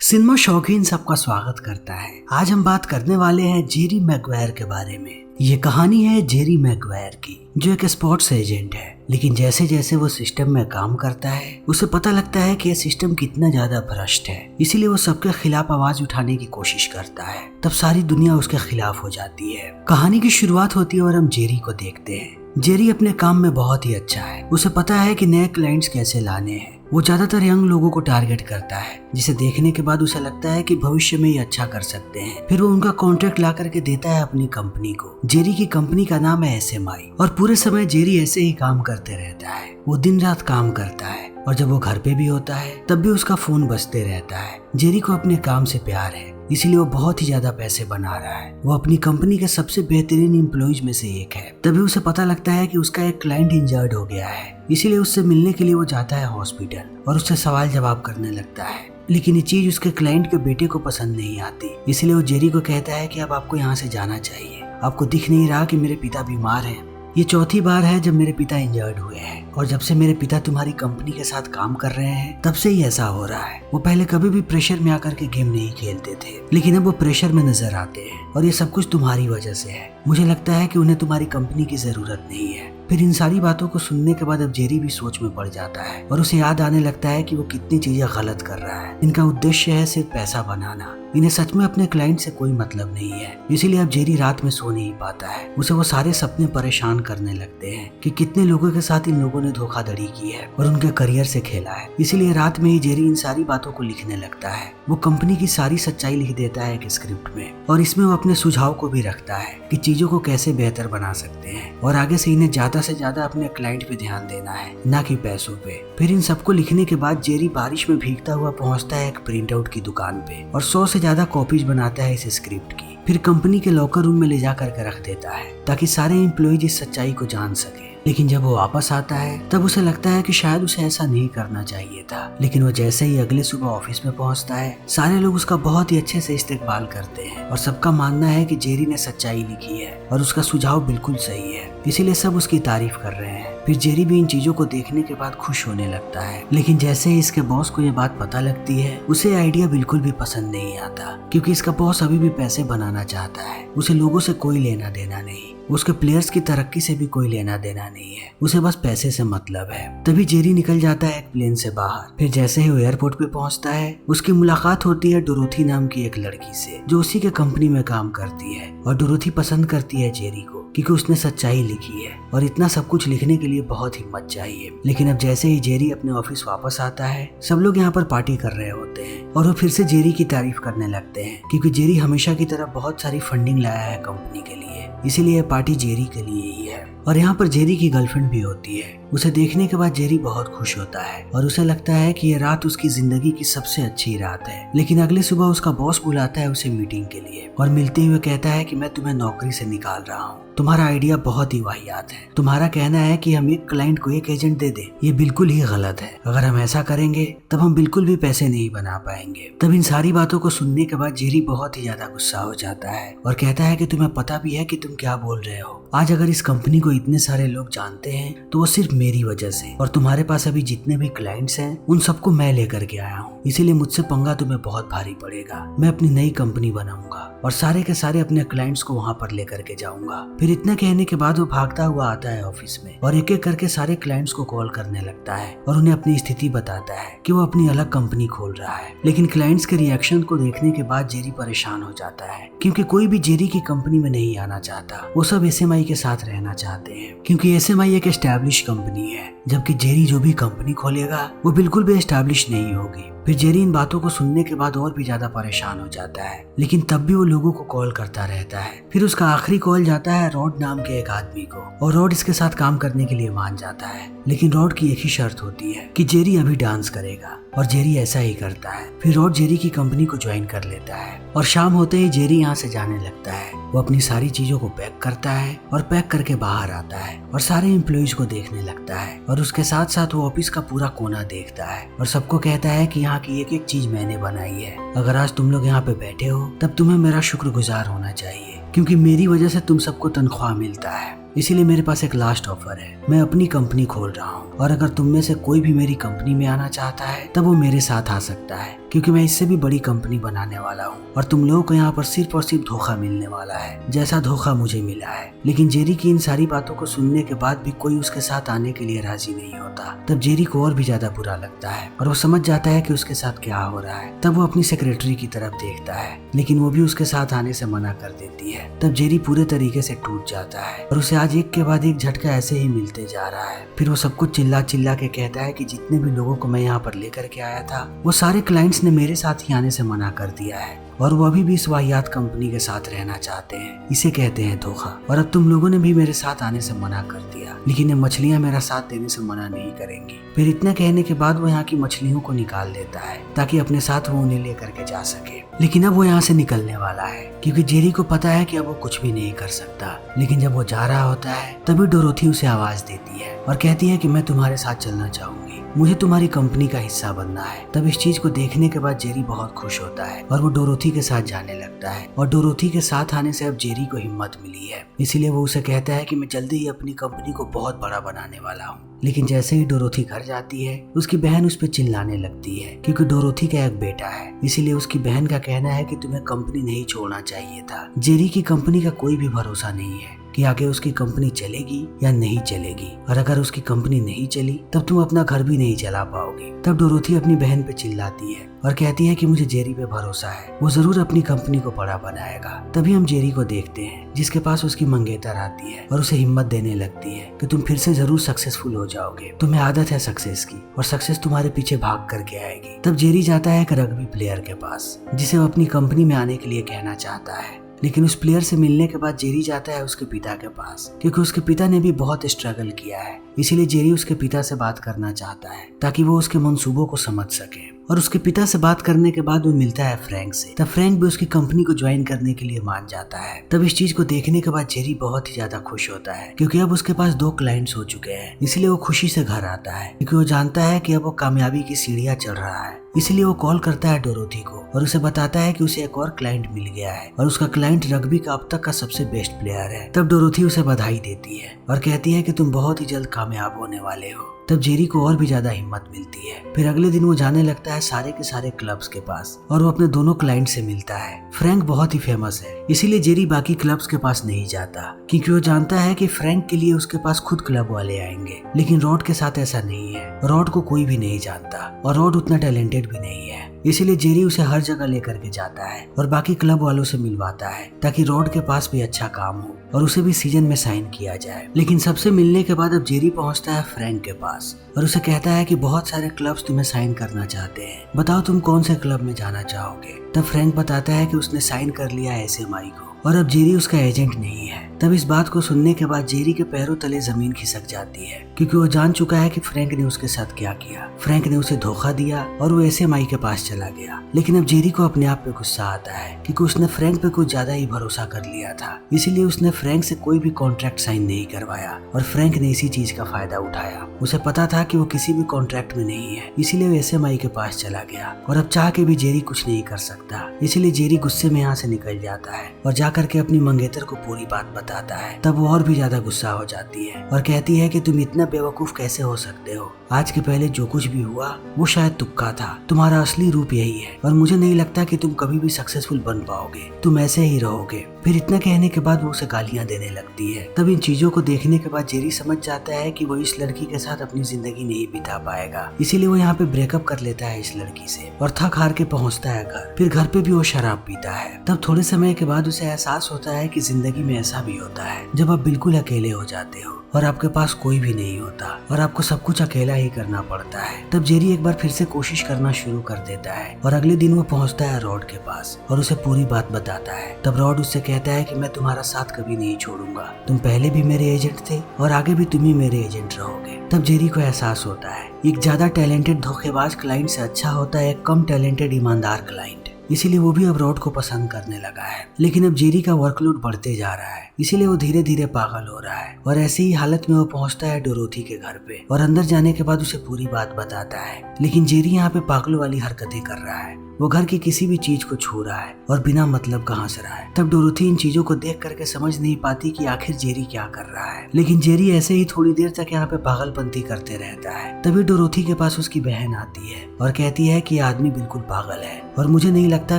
Cinema शौकीन सबका स्वागत करता है। आज हम बात करने वाले हैं जेरी मैगवायर के बारे में। ये कहानी है जेरी मैगवायर की, जो एक स्पोर्ट्स एजेंट है। लेकिन जैसे जैसे वो सिस्टम में काम करता है, उसे पता लगता है कि ये सिस्टम कितना ज्यादा भ्रष्ट है। इसीलिए वो सबके खिलाफ आवाज उठाने की कोशिश करता है। तब सारी दुनिया उसके खिलाफ हो जाती है। कहानी की शुरुआत होती है और हम जेरी को देखते हैं। जेरी अपने काम में बहुत ही अच्छा है। उसे पता है कि नए क्लाइंट्स कैसे लाने हैं। वो ज्यादातर यंग लोगों को टारगेट करता है, जिसे देखने के बाद उसे लगता है कि भविष्य में ये अच्छा कर सकते हैं। फिर वो उनका कॉन्ट्रैक्ट ला करके देता है अपनी कंपनी को। जेरी की कंपनी का नाम है SMI और पूरे समय जेरी ऐसे ही काम करते रहता है। वो दिन रात काम करता है और जब वो घर पे भी होता है तब भी उसका फोन बजते रहता है। जेरी को अपने काम से प्यार है, इसीलिए वो बहुत ही ज्यादा पैसे बना रहा है। वो अपनी कंपनी के सबसे बेहतरीन एम्प्लॉइज में से एक है। तभी उसे पता लगता है कि उसका एक क्लाइंट इंजर्ड हो गया है। इसीलिए उससे मिलने के लिए वो जाता है हॉस्पिटल और उससे सवाल जवाब करने लगता है। लेकिन ये चीज उसके क्लाइंट के बेटे को पसंद नहीं आती। इसलिए वो जेरी को कहता है कि अब आपको यहाँ से जाना चाहिए। आपको दिख नहीं रहा कि मेरे पिता बीमार हैं। ये चौथी बार है जब मेरे पिता इंजर्ड हुए हैं और जब से मेरे पिता तुम्हारी कंपनी के साथ काम कर रहे हैं तब से ही ऐसा हो रहा है। वो पहले कभी भी प्रेशर में आकर के गेम नहीं खेलते थे, लेकिन अब वो प्रेशर में नजर आते हैं और ये सब कुछ तुम्हारी वजह से है। मुझे लगता है कि उन्हें तुम्हारी कंपनी की जरूरत नहीं है। फिर इन सारी बातों को सुनने के बाद अब जेरी भी सोच में पड़ जाता है और उसे याद आने लगता है कि वो कितनी चीजें गलत कर रहा है। इनका उद्देश्य है सिर्फ पैसा बनाना। इन्हें सच में अपने क्लाइंट से कोई मतलब नहीं है। इसीलिए अब जेरी रात में सो नहीं पाता है। उसे वो सारे सपने परेशान करने लगते हैं कि कितने लोगों के साथ इन लोगों ने धोखाधड़ी की है और उनके करियर से खेला है। इसीलिए रात में ही जेरी इन सारी बातों को लिखने लगता है। वो कंपनी की सारी सच्चाई लिख देता है एक स्क्रिप्ट में और इसमें वो अपने सुझाव को भी रखता है कि चीजों को कैसे बेहतर बना सकते हैं और आगे से इन्हें ज्यादा से ज्यादा अपने क्लाइंट पे ध्यान देना है, ना कि पैसों पे। फिर इन सबको लिखने के बाद जेरी बारिश में भीगता हुआ पहुंचता है एक प्रिंट आउट की दुकान पे और 100 से ज्यादा कॉपीज बनाता है इस स्क्रिप्ट की। फिर कंपनी के लॉकर रूम में ले जा करके रख देता है ताकि सारे एम्प्लॉयज इस सच्चाई को जान सके। लेकिन जब वो वापस आता है तब उसे लगता है कि शायद उसे ऐसा नहीं करना चाहिए था। लेकिन वो जैसे ही अगले सुबह ऑफिस में पहुंचता है, सारे लोग उसका बहुत ही अच्छे से इस्तेकबाल करते हैं और सबका मानना है कि जेरी ने सच्चाई लिखी है और उसका सुझाव बिल्कुल सही है। इसीलिए सब उसकी तारीफ कर रहे हैं। फिर जेरी भी इन चीजों को देखने के बाद खुश होने लगता है। लेकिन जैसे ही इसके बॉस को ये बात पता लगती है, उसे आइडिया बिल्कुल भी पसंद नहीं आता, क्योंकि इसका बॉस अभी भी पैसे बनाना चाहता है। उसे लोगों से कोई लेना देना नहीं, उसके प्लेयर्स की तरक्की से भी कोई लेना देना नहीं है। उसे बस पैसे से मतलब है। तभी जेरी निकल जाता है एक प्लेन से बाहर। फिर जैसे ही वो एयरपोर्ट पे पहुंचता है, उसकी मुलाकात होती है डोरोथी नाम की एक लड़की से, जो उसी के कंपनी में काम करती है। और डोरोथी पसंद करती है जेरी को क्योंकि उसने सच्चाई लिखी है और इतना सब कुछ लिखने के लिए बहुत हिम्मत चाहिए। लेकिन अब जैसे ही जेरी अपने ऑफिस वापस आता है, सब लोग यहाँ पर पार्टी कर रहे होते हैं और वो फिर से जेरी की तारीफ करने लगते हैं, क्योंकि जेरी हमेशा की तरह बहुत सारी फंडिंग लाया है कंपनी के लिए। इसीलिए पार्टी जेरी के लिए ही है। और यहाँ पर जेरी की गर्लफ्रेंड भी होती है। उसे देखने के बाद जेरी बहुत खुश होता है और उसे लगता है कि ये रात उसकी जिंदगी की सबसे अच्छी रात है। लेकिन अगले सुबह उसका बॉस बुलाता है उसे मीटिंग के लिए और मिलते हुए कहता है कि मैं तुम्हें नौकरी से निकाल रहा हूँ। तुम्हारा आइडिया बहुत ही वाहियात है। तुम्हारा कहना है कि हम एक क्लाइंट को एक एजेंट दे दें, ये बिल्कुल ही गलत है। अगर हम ऐसा करेंगे तब हम बिल्कुल भी पैसे नहीं बना पाएंगे। तब इन सारी बातों को सुनने के बाद जेरी बहुत ही ज्यादा गुस्सा हो जाता है और कहता है कि तुम्हें पता भी है कि तुम क्या बोल रहे हो। आज अगर इस कंपनी को इतने सारे लोग जानते हैं तो वो सिर्फ मेरी वजह से, और तुम्हारे पास अभी जितने भी क्लाइंट्स हैं उन सबको मैं लेकर के आया हूँ। इसीलिए मुझसे पंगा तुम्हें बहुत भारी पड़ेगा। मैं अपनी नई कंपनी बनाऊंगा और सारे के सारे अपने क्लाइंट्स को वहाँ पर लेकर के जाऊंगा। फिर इतना कहने के बाद वो भागता हुआ आता है ऑफिस में और एक एक करके सारे क्लाइंट्स को कॉल करने लगता है और उन्हें अपनी स्थिति बताता है कि वो अपनी अलग कंपनी खोल रहा है। लेकिन क्लाइंट्स के रिएक्शन को देखने के बाद जेरी परेशान हो जाता है, क्योंकि कोई भी जेरी की कंपनी में नहीं आना चाहता। वो सब SMI के साथ रहना चाहते हैं, क्योंकि SMI एक एस्टैब्लिश कंपनी है, जबकि जेरी जो भी कंपनी खोलेगा वो बिल्कुल भी एस्टैब्लिश नहीं होगी। फिर जेरी इन बातों को सुनने के बाद और भी ज्यादा परेशान हो जाता है, लेकिन तब भी वो लोगों को कॉल करता रहता है। फिर उसका आखिरी कॉल जाता है रॉड नाम के एक आदमी को और रॉड इसके साथ काम करने के लिए मान जाता है। लेकिन रॉड की एक ही शर्त होती है कि जेरी अभी डांस करेगा और जेरी ऐसा ही करता है। फिर रॉड जेरी की कंपनी को ज्वाइन कर लेता है और शाम होते ही जेरी यहाँ से जाने लगता है। वो अपनी सारी चीजों को पैक करता है और पैक करके बाहर आता है और सारे एम्प्लॉइज को देखने लगता है और उसके साथ साथ वो ऑफिस का पूरा कोना देखता है और सबको कहता है कि यहाँ की एक एक चीज मैंने बनाई है। अगर आज तुम लोग यहाँ पे बैठे हो तब तुम्हें मेरा शुक्रगुजार होना चाहिए, क्योंकि मेरी वजह से तुम सबको तनख्वाह मिलता है। इसीलिए मेरे पास एक लास्ट ऑफर है, मैं अपनी कंपनी खोल रहा हूँ और अगर तुम में से कोई भी मेरी कंपनी में आना चाहता है तब वो मेरे साथ आ सकता है, क्योंकि मैं इससे भी बड़ी कंपनी बनाने वाला हूँ और तुम लोगों को यहाँ पर सिर्फ और सिर्फ धोखा मिलने वाला है, जैसा धोखा मुझे मिला है। लेकिन जेरी की इन सारी बातों को सुनने के बाद भी कोई उसके साथ आने के लिए राजी नहीं होता। तब जेरी को और भी ज्यादा बुरा लगता है और वो समझ जाता है कि उसके साथ क्या हो रहा है। तब वो अपनी सेक्रेटरी की तरफ देखता है, लेकिन वो भी उसके साथ आने से मना कर देती है। तब जेरी पूरे तरीके से टूट जाता है और उसे आज एक के बाद एक झटका ऐसे ही मिलते जा रहा है। फिर वो सब कुछ चिल्ला चिल्ला के कहता है कि जितने भी लोगों को मैं यहाँ पर लेकर के आया था वो सारे क्लाइंट्स ने मेरे साथ ही आने से मना कर दिया है और वो अभी भी इस वाहियात कंपनी के साथ रहना चाहते हैं। इसे कहते हैं धोखा। और अब तुम लोगों ने भी मेरे साथ आने से मना कर दिया, लेकिन ये मछलियां मेरा साथ देने से मना नहीं करेंगी। फिर इतना कहने के बाद वो यहाँ की मछलियों को निकाल देता है ताकि अपने साथ वो उन्हें लेकर के जा सके। लेकिन अब वो यहाँ से निकलने वाला है क्योंकि जेरी को पता है कि अब वो कुछ भी नहीं कर सकता। लेकिन जब वो जा रहा होता है तभी डोरोथी उसे आवाज देती है और कहती है कि मैं तुम्हारे साथ चलना चाहूंगी, मुझे तुम्हारी कंपनी का हिस्सा बनना है। तब इस चीज को देखने के बाद जेरी बहुत खुश होता है और वो डोरोथी के साथ जाने लगता है और डोरोथी के साथ आने से अब जेरी को हिम्मत मिली है। इसीलिए वो उसे कहता है कि मैं जल्दी ही अपनी कंपनी को बहुत बड़ा बनाने वाला हूँ। लेकिन जैसे ही डोरोथी घर जाती है उसकी बहन उस पर चिल्लाने लगती है क्योंकि डोरोथी का एक बेटा है। इसीलिए उसकी बहन का कहना है कि तुम्हें कंपनी नहीं छोड़ना चाहिए था। जेरी की कंपनी का कोई भी भरोसा नहीं है कि आगे उसकी कंपनी चलेगी या नहीं चलेगी, और अगर उसकी कंपनी नहीं चली तब तुम अपना घर भी नहीं चला पाओगे। तब डोरोथी अपनी बहन पे चिल्लाती है और कहती है कि मुझे जेरी पे भरोसा है, वो जरूर अपनी कंपनी को बड़ा बनाएगा। तभी हम जेरी को देखते हैं जिसके पास उसकी मंगेतर आती है और उसे हिम्मत देने लगती है कि तुम फिर से जरूर सक्सेसफुल हो जाओगे, तुम्हें आदत है सक्सेस की और सक्सेस तुम्हारे पीछे भाग करके आएगी। तब जेरी जाता है एक रग्बी प्लेयर के पास जिसे वो अपनी कंपनी में आने के लिए कहना चाहता है। लेकिन उस प्लेयर से मिलने के बाद जेरी जाता है उसके पिता के पास क्योंकि उसके पिता ने भी बहुत स्ट्रगल किया है। इसीलिए जेरी उसके पिता से बात करना चाहता है ताकि वो उसके मंसूबों को समझ सके। और उसके पिता से बात करने के बाद वो मिलता है फ्रैंक से। तब फ्रैंक भी उसकी कंपनी को ज्वाइन करने के लिए मान जाता है। तब इस चीज को देखने के बाद जेरी बहुत ही ज्यादा खुश होता है क्योंकि अब उसके पास 2 क्लाइंट्स हो चुके हैं। इसलिए वो खुशी से घर आता है क्योंकि वो जानता है कि अब वो कामयाबी की सीढ़ियां चढ़ रहा है। इसलिए वो कॉल करता है डोरोथी को और उसे बताता है कि उसे एक और क्लाइंट मिल गया है और उसका क्लाइंट रग्बी का अब तक का सबसे बेस्ट प्लेयर है। तब डोरोथी उसे बधाई देती है और कहती है कि तुम बहुत ही जल्द कामयाब होने वाले हो। तब जेरी को और भी ज्यादा हिम्मत मिलती है। फिर अगले दिन वो जाने लगता है सारे के सारे क्लब्स के पास और वो अपने दोनों क्लाइंट से मिलता है। फ्रैंक बहुत ही फेमस है, इसीलिए जेरी बाकी क्लब्स के पास नहीं जाता क्योंकि वो जानता है कि फ्रैंक के लिए उसके पास खुद क्लब वाले आएंगे। लेकिन रॉड के साथ ऐसा नहीं है, रॉड को कोई भी नहीं जानता और रॉड उतना टैलेंटेड भी नहीं है। इसीलिए जेरी उसे हर जगह लेकर के जाता है और बाकी क्लब वालों से मिलवाता है ताकि रॉड के पास भी अच्छा काम हो और उसे भी सीजन में साइन किया जाए। लेकिन सबसे मिलने के बाद अब जेरी पहुंचता है फ्रैंक के पास और उसे कहता है कि बहुत सारे क्लब्स तुम्हें साइन करना चाहते हैं, बताओ तुम कौन से क्लब में जाना चाहोगे। तब फ्रैंक बताता है कि उसने साइन कर लिया है SMI को और अब जेरी उसका एजेंट नहीं है। तब इस बात को सुनने के बाद जेरी के पैरों तले जमीन खिसक जाती है क्योंकि वो जान चुका है कि फ्रैंक ने उसके साथ क्या किया। फ्रैंक ने उसे धोखा दिया और वो SMI के पास चला गया। लेकिन अब जेरी को अपने आप पे गुस्सा आता है क्योंकि उसने फ्रैंक पे कुछ ज्यादा ही भरोसा कर लिया था। इसीलिए उसने फ्रैंक से कोई भी कॉन्ट्रैक्ट साइन नहीं करवाया और फ्रैंक ने इसी चीज का फायदा उठाया। उसे पता था कि वो किसी भी कॉन्ट्रैक्ट में नहीं है, इसीलिए वो SMI के पास चला गया और अब चाह के भी जेरी कुछ नहीं कर सकता। इसीलिए जेरी गुस्से में यहाँ से निकल जाता है और जाकर के अपनी मंगेतर को पूरी बात बताता है। तब वो और भी ज्यादा गुस्सा हो जाती है और कहती है कि तुम इतना बेवकूफ कैसे हो सकते हो, आज के पहले जो कुछ भी हुआ वो शायद तुक्का था, तुम्हारा असली रूप यही है और मुझे नहीं लगता कि तुम कभी भी सक्सेसफुल बन पाओगे, तुम ऐसे ही रहोगे। फिर इतना कहने के बाद वो उसे गालियां देने लगती है। तब इन चीजों को देखने के बाद जेरी समझ जाता है कि वो इस लड़की के साथ अपनी जिंदगी नहीं बिता पाएगा। इसीलिए वो यहाँ पे ब्रेकअप कर लेता है इस लड़की से और थक हार के पहुंचता है घर। फिर घर पे भी वो शराब पीता है। तब थोड़े समय के बाद उसे एहसास होता है कि जिंदगी में ऐसा भी होता है जब आप बिल्कुल अकेले हो जाते हो और आपके पास कोई भी नहीं होता और आपको सब कुछ अकेला ही करना पड़ता है। तब जेरी एक बार फिर से कोशिश करना शुरू कर देता है और अगले दिन वो पहुंचता है रॉड के पास और उसे पूरी बात बताता है। तब रॉड उससे कहता है कि मैं तुम्हारा साथ कभी नहीं छोड़ूंगा, तुम पहले भी मेरे एजेंट थे और आगे भी तुम ही मेरे एजेंट रहोगे। तब जेरी को एहसास होता है एक ज्यादा टैलेंटेड धोखेबाज क्लाइंट से अच्छा होता है एक कम टैलेंटेड ईमानदार क्लाइंट। इसीलिए वो भी अब रॉड को पसंद करने लगा है। लेकिन अब जेरी का वर्कलोड बढ़ते जा रहा है, इसीलिए वो धीरे धीरे पागल हो रहा है। और ऐसी ही हालत में वो पहुंचता है डोरोथी के घर पे और अंदर जाने के बाद उसे पूरी बात बताता है। लेकिन जेरी यहाँ पे पागलों वाली हरकतें कर रहा है। वो घर की किसी भी चीज को छू रहा है और बिना मतलब का हंस रहा है। तब डोरोथी इन चीजों को देख करके समझ नहीं पाती कि आखिर जेरी क्या कर रहा है। लेकिन जेरी ऐसे ही थोड़ी देर तक यहाँ पे पागलपंती करते रहता है। तभी डोरोथी के पास उसकी बहन आती है और कहती है कि ये आदमी बिल्कुल पागल है और मुझे नहीं लगता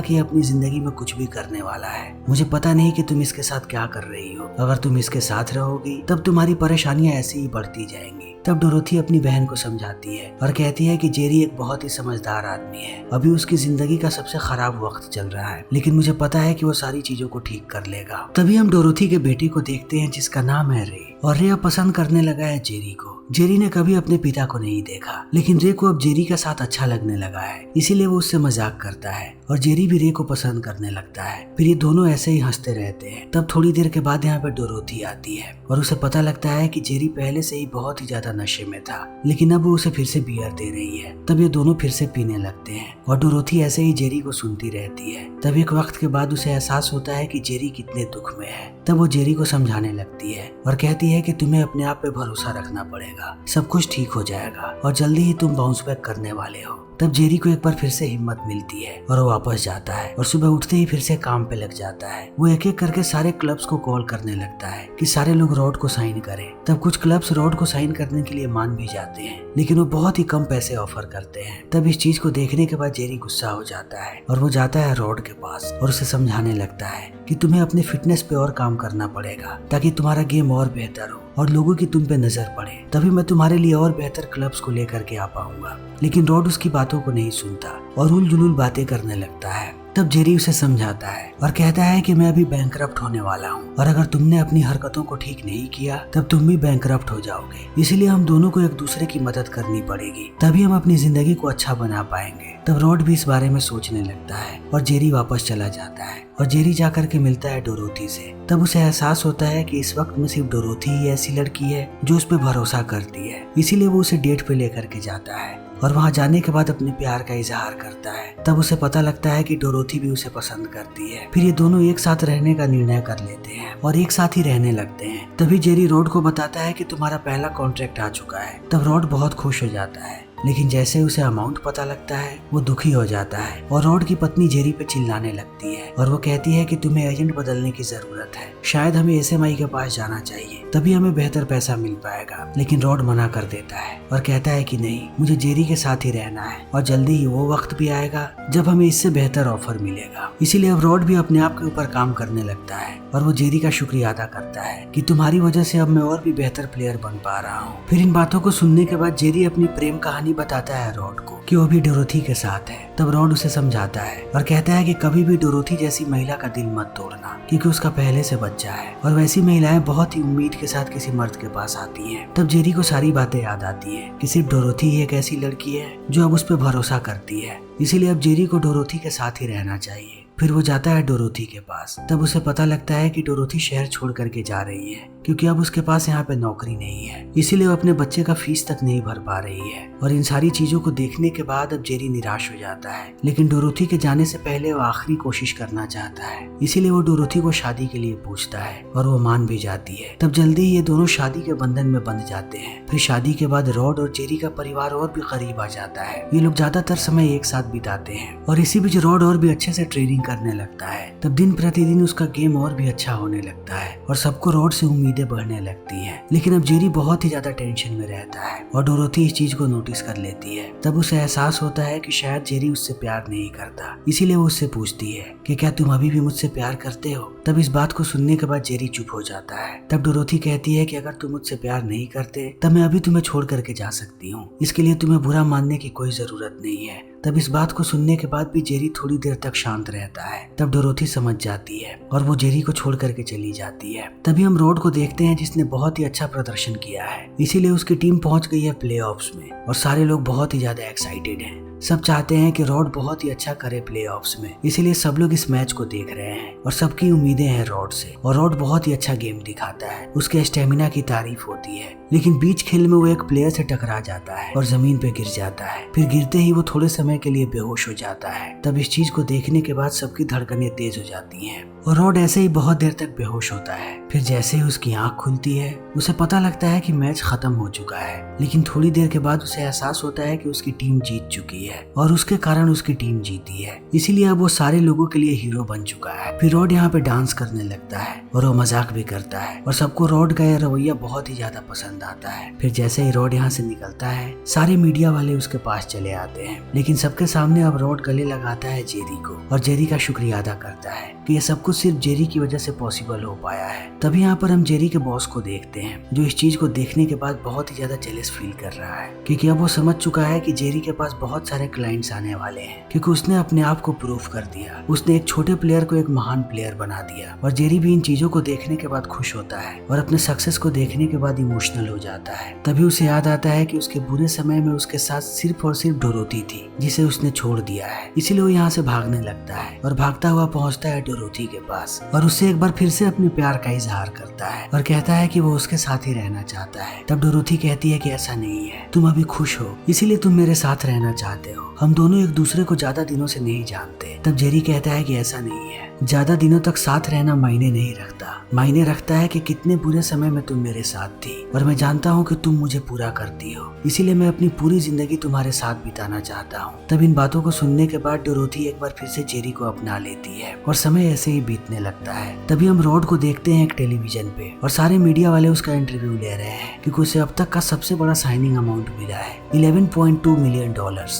कि अपनी जिंदगी में कुछ भी करने वाला है। मुझे पता नहीं कि तुम इसके साथ क्या कर रही हो। अगर तुम इसके साथ रहोगी तब तुम्हारी परेशानियां ऐसे ही बढ़ती जाएंगी। तब डोरोथी अपनी बहन को समझाती है और कहती है कि जेरी एक बहुत ही समझदार आदमी है। अभी उसकी जिंदगी का सबसे खराब वक्त चल रहा है, लेकिन मुझे पता है कि वो सारी चीजों को ठीक कर लेगा। तभी हम डोरोथी के बेटे को देखते हैं जिसका नाम है रे, और रे अब पसंद करने लगा है जेरी को। जेरी ने कभी अपने पिता को नहीं देखा, लेकिन रे को अब जेरी का साथ अच्छा लगने लगा है, इसीलिए वो उससे मजाक करता है और जेरी भी रे को पसंद करने लगता है। फिर ये दोनों ऐसे ही हंसते रहते हैं। तब थोड़ी देर के बाद यहाँ पे डोरोथी आती है और उसे पता लगता है कि जेरी पहले से ही बहुत ही ज्यादा नशे में था, लेकिन अब वो उसे फिर से बियर दे रही है। तब ये दोनों फिर से पीने लगते हैं और डोरोथी ऐसे ही जेरी को सुनती रहती है। तब एक वक्त के बाद उसे एहसास होता है कि जेरी कितने दुख में है। तब वो जेरी को समझाने लगती है और कहती है कि तुम्हें अपने आप पे भरोसा रखना पड़ेगा, सब कुछ ठीक हो जाएगा और जल्दी ही तुम बाउंस बैक करने वाले हो। तब जेरी को एक बार फिर से हिम्मत मिलती है और वो वापस जाता है और सुबह उठते ही फिर से काम पे लग जाता है। वो एक एक करके सारे क्लब्स को कॉल करने लगता है कि सारे लोग रॉड को साइन करें। तब कुछ क्लब्स रॉड को साइन करने के लिए मान भी जाते हैं, लेकिन वो बहुत ही कम पैसे ऑफर करते हैं। तब इस चीज को देखने के बाद जेरी गुस्सा हो जाता है और वो जाता है रॉड के पास और उसे समझाने लगता है कि तुम्हें अपने फिटनेस पे और काम करना पड़ेगा ताकि तुम्हारा गेम और बेहतर हो और लोगों की तुम पे नजर पड़े, तभी मैं तुम्हारे लिए और बेहतर क्लब्स को लेकर के आ पाऊंगा। लेकिन रॉड उसकी बातों को नहीं सुनता और उलझुल बातें करने लगता है। तब जेरी उसे समझाता है और कहता है कि मैं अभी बैंकरप्ट होने वाला हूँ और अगर तुमने अपनी हरकतों को ठीक नहीं किया तब तुम भी बैंकरप्ट हो जाओगे, इसीलिए हम दोनों को एक दूसरे की मदद करनी पड़ेगी, तभी हम अपनी जिंदगी को अच्छा बना पाएंगे। तब रॉड भी इस बारे में सोचने लगता है और जेरी वापस चला जाता है और जेरी जाकर के मिलता है डोरोथी से। तब उसे एहसास होता है कि इस वक्त में सिर्फ डोरोथी ही ऐसी लड़की है जो उस पर भरोसा करती है, इसीलिए वो उसे डेट पे लेकर के जाता है और वहां जाने के बाद अपने प्यार का इजहार करता है। तब उसे पता लगता है कि डोरोथी भी उसे पसंद करती है। फिर ये दोनों एक साथ रहने का निर्णय कर लेते हैं और एक साथ ही रहने लगते हैं। तभी जेरी रॉड को बताता है कि तुम्हारा पहला कॉन्ट्रैक्ट आ चुका है। तब रॉड बहुत खुश हो जाता है, लेकिन जैसे उसे अमाउंट पता लगता है वो दुखी हो जाता है और रॉड की पत्नी जेरी पे चिल्लाने लगती है और वो कहती है कि तुम्हें एजेंट बदलने की जरूरत है, शायद हमें एसएमआई के पास जाना चाहिए, तभी हमें बेहतर पैसा मिल पाएगा। लेकिन रॉड मना कर देता है और कहता है कि नहीं, मुझे जेरी के साथ ही रहना है और जल्दी ही वो वक्त भी आएगा जब हमें इससे बेहतर ऑफर मिलेगा। इसीलिए अब रॉड भी अपने आप के ऊपर काम करने लगता है और वो जेरी का शुक्रिया अदा करता है कि तुम्हारी वजह से अब मैं और भी बेहतर प्लेयर बन पा रहा हूँ। फिर इन बातों को सुनने के बाद जेरी अपनी प्रेम कहानी बताता है रॉड को कि वो भी डोरोथी के साथ है। तब रॉड उसे समझाता है और कहता है कि कभी भी डोरोथी जैसी महिला का दिल मत तोड़ना, क्योंकि उसका पहले से बच्चा है और वैसी महिलाएं बहुत ही उम्मीद के साथ किसी मर्द के पास आती हैं। तब जेरी को सारी बातें याद आती है कि सिर्फ डोरोथी ही एक ऐसी लड़की है जो अब उस पर भरोसा करती है, इसीलिए अब जेरी को डोरोथी के साथ ही रहना चाहिए। फिर वो जाता है डोरोथी के पास। तब उसे पता लगता है कि डोरोथी शहर छोड़ करके जा रही है क्योंकि अब उसके पास यहाँ पे नौकरी नहीं है, इसीलिए वो अपने बच्चे का फीस तक नहीं भर पा रही है। और इन सारी चीजों को देखने के बाद अब जेरी निराश हो जाता है, लेकिन डोरोथी के जाने से पहले वो आखिरी कोशिश करना चाहता है, इसीलिए वो डोरोथी को शादी के लिए पूछता है और वो मान भी जाती है। तब जल्दी ही ये दोनों शादी के बंधन में बंध जाते हैं। फिर शादी के बाद रॉड और जेरी का परिवार और भी करीब आ जाता है। ये लोग ज्यादातर समय एक साथ बिताते हैं और इसी बीच रॉड और भी अच्छे से ट्रेनिंग करने लगता है। तब दिन प्रतिदिन उसका गेम और भी अच्छा होने लगता है और सबको रॉड से उम्मीदें बढ़ने लगती हैं। लेकिन अब जेरी बहुत ही ज्यादा टेंशन में रहता है और डोरोथी इस चीज को नोटिस कर लेती है। तब उसे एहसास होता है कि शायद जेरी उससे प्यार नहीं करता, इसीलिए वो उससे पूछती है कि क्या तुम अभी भी मुझसे प्यार करते हो। तब इस बात को सुनने के बाद जेरी चुप हो जाता है। तब डोरोथी कहती है कि अगर तुम मुझसे प्यार नहीं करते तब मैं अभी तुम्हें छोड़ करके जा सकती हूँ, इसके लिए तुम्हें बुरा मानने की कोई जरूरत नहीं है। तब इस बात को सुनने के बाद भी जेरी थोड़ी देर तक शांत रहता है। तब डोरोथी समझ जाती है और वो जेरी को छोड़ करके चली जाती है। तभी हम रॉड को देखते हैं जिसने बहुत ही अच्छा प्रदर्शन किया है, इसीलिए उसकी टीम पहुंच गई है प्लेऑफ्स में और सारे लोग बहुत ही ज्यादा एक्साइटेड हैं। सब चाहते हैं कि रॉड बहुत ही अच्छा करे प्लेऑफ्स में, इसीलिए सब लोग इस मैच को देख रहे हैं और सबकी उम्मीदें हैं रॉड से। और रॉड बहुत ही अच्छा गेम दिखाता है, उसके स्टेमिना की तारीफ होती है लेकिन बीच खेल में वो एक प्लेयर से टकरा जाता है और जमीन पे गिर जाता है। फिर गिरते ही वो थोड़े समय के लिए बेहोश हो जाता है। तब इस चीज को देखने के बाद सबकी धड़कनें तेज हो जाती हैं और रॉड ऐसे ही बहुत देर तक बेहोश होता है। फिर जैसे ही उसकी आंख खुलती है उसे पता लगता है कि मैच खत्म हो चुका है, लेकिन थोड़ी देर के बाद उसे एहसास होता है कि उसकी टीम जीत चुकी है और उसके कारण उसकी टीम जीती है, इसीलिए अब वो सारे लोगों के लिए हीरो बन चुका है। फिर रॉड यहाँ पे डांस करने लगता है और वो मजाक भी करता है और सबको रॉड का यह रवैया बहुत ही ज्यादा पसंद आता है। फिर जैसे ही रॉड यहाँ से निकलता है सारे मीडिया वाले उसके पास चले आते हैं, लेकिन सबके सामने अब रॉड गले लगाता है जेरी को और जेरी का शुक्रिया अदा करता है कि ये सब कुछ सिर्फ जेरी की वजह से पॉसिबल हो पाया है। तभी यहाँ पर हम जेरी के बॉस को देखते हैं जो इस चीज को देखने के बाद बहुत ही ज्यादा जेलस फील कर रहा है, क्योंकि अब वो समझ चुका है कि जेरी के पास बहुत सारे क्लाइंट्स आने वाले हैं, क्योंकि उसने अपने आप को प्रूव कर दिया। उसने एक छोटे प्लेयर को एक महान प्लेयर बना दिया और जेरी भी इन चीजों को देखने के बाद खुश होता है और अपने सक्सेस को देखने के बाद इमोशनल हो जाता है। तभी उसे याद आता है कि उसके बुरे समय में उसके साथ सिर्फ और सिर्फ डोरोथी थी जिसे उसने छोड़ दिया है, इसीलिए वो यहाँ से भागने लगता है और भागता हुआ पहुंचता है डोरोथी के पास और उससे एक बार फिर से अपने प्यार का इजहार करता है और कहता है कि वो उसके साथ ही रहना चाहता है। तब डोरोथी कहती है कि ऐसा नहीं है, तुम अभी खुश हो इसीलिए तुम मेरे साथ रहना चाहते हो, हम दोनों एक दूसरे को ज्यादा दिनों से नहीं जानते। तब जेरी कहता है कि ऐसा नहीं है, ज्यादा दिनों तक साथ रहना मायने नहीं रखता, मायने रखता है कि कितने बुरे समय में तुम मेरे साथ थी और मैं जानता हूँ कि तुम मुझे पूरा करती हो, इसीलिए मैं अपनी पूरी जिंदगी तुम्हारे साथ बिताना चाहता हूँ। तब इन बातों को सुनने के बाद डोरोथी एक बार फिर से जेरी को अपना लेती है और समय ऐसे ही बीतने लगता है। तभी हम रॉड को देखते हैं एक टेलीविजन पे और सारे मीडिया वाले उसका इंटरव्यू ले रहे हैं, क्योंकि उसे अब तक का सबसे बड़ा साइनिंग अमाउंट मिला है $11.2 मिलियन।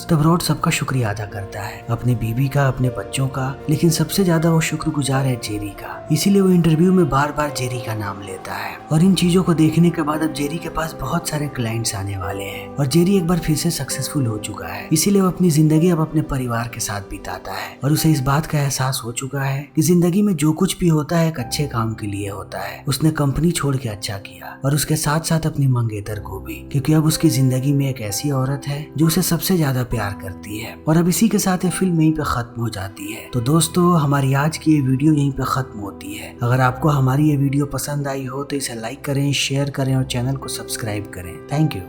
तब रॉड सबका शुक्रिया अदा करता है, अपनी बीवी का, अपने बच्चों का, लेकिन सबसे ज्यादा वो शुक्रगुजार है जेरी का, इसीलिए वो इंटरव्यू में बार बार जेरी का नाम लेता है। और इन चीजों को देखने के बाद अब जेरी के पास बहुत सारे क्लाइंट्स आने वाले हैं और जेरी एक बार फिर से सक्सेसफुल हो चुका है, इसीलिए वो अपनी जिंदगी अब अपने परिवार के साथ बिताता है और उसे इस बात का एहसास हो चुका है कि जिंदगी में जो कुछ भी होता है एक अच्छे काम के लिए होता है। उसने कंपनी छोड़ के अच्छा किया और उसके साथ साथ अपनी मंगेतर को भी, क्योंकि अब उसकी जिंदगी में एक ऐसी औरत है जो उसे सबसे ज्यादा प्यार करती है। और अब इसी के साथ ये फिल्म यहीं पे खत्म हो जाती है। तो दोस्तों हमारी आज की ये वीडियो यहीं पे खत्म होती है। अगर आपको हमारी ये वीडियो पसंद आई हो तो इसे लाइक करें, शेयर करें और चैनल को सब्सक्राइब करें। Thank you.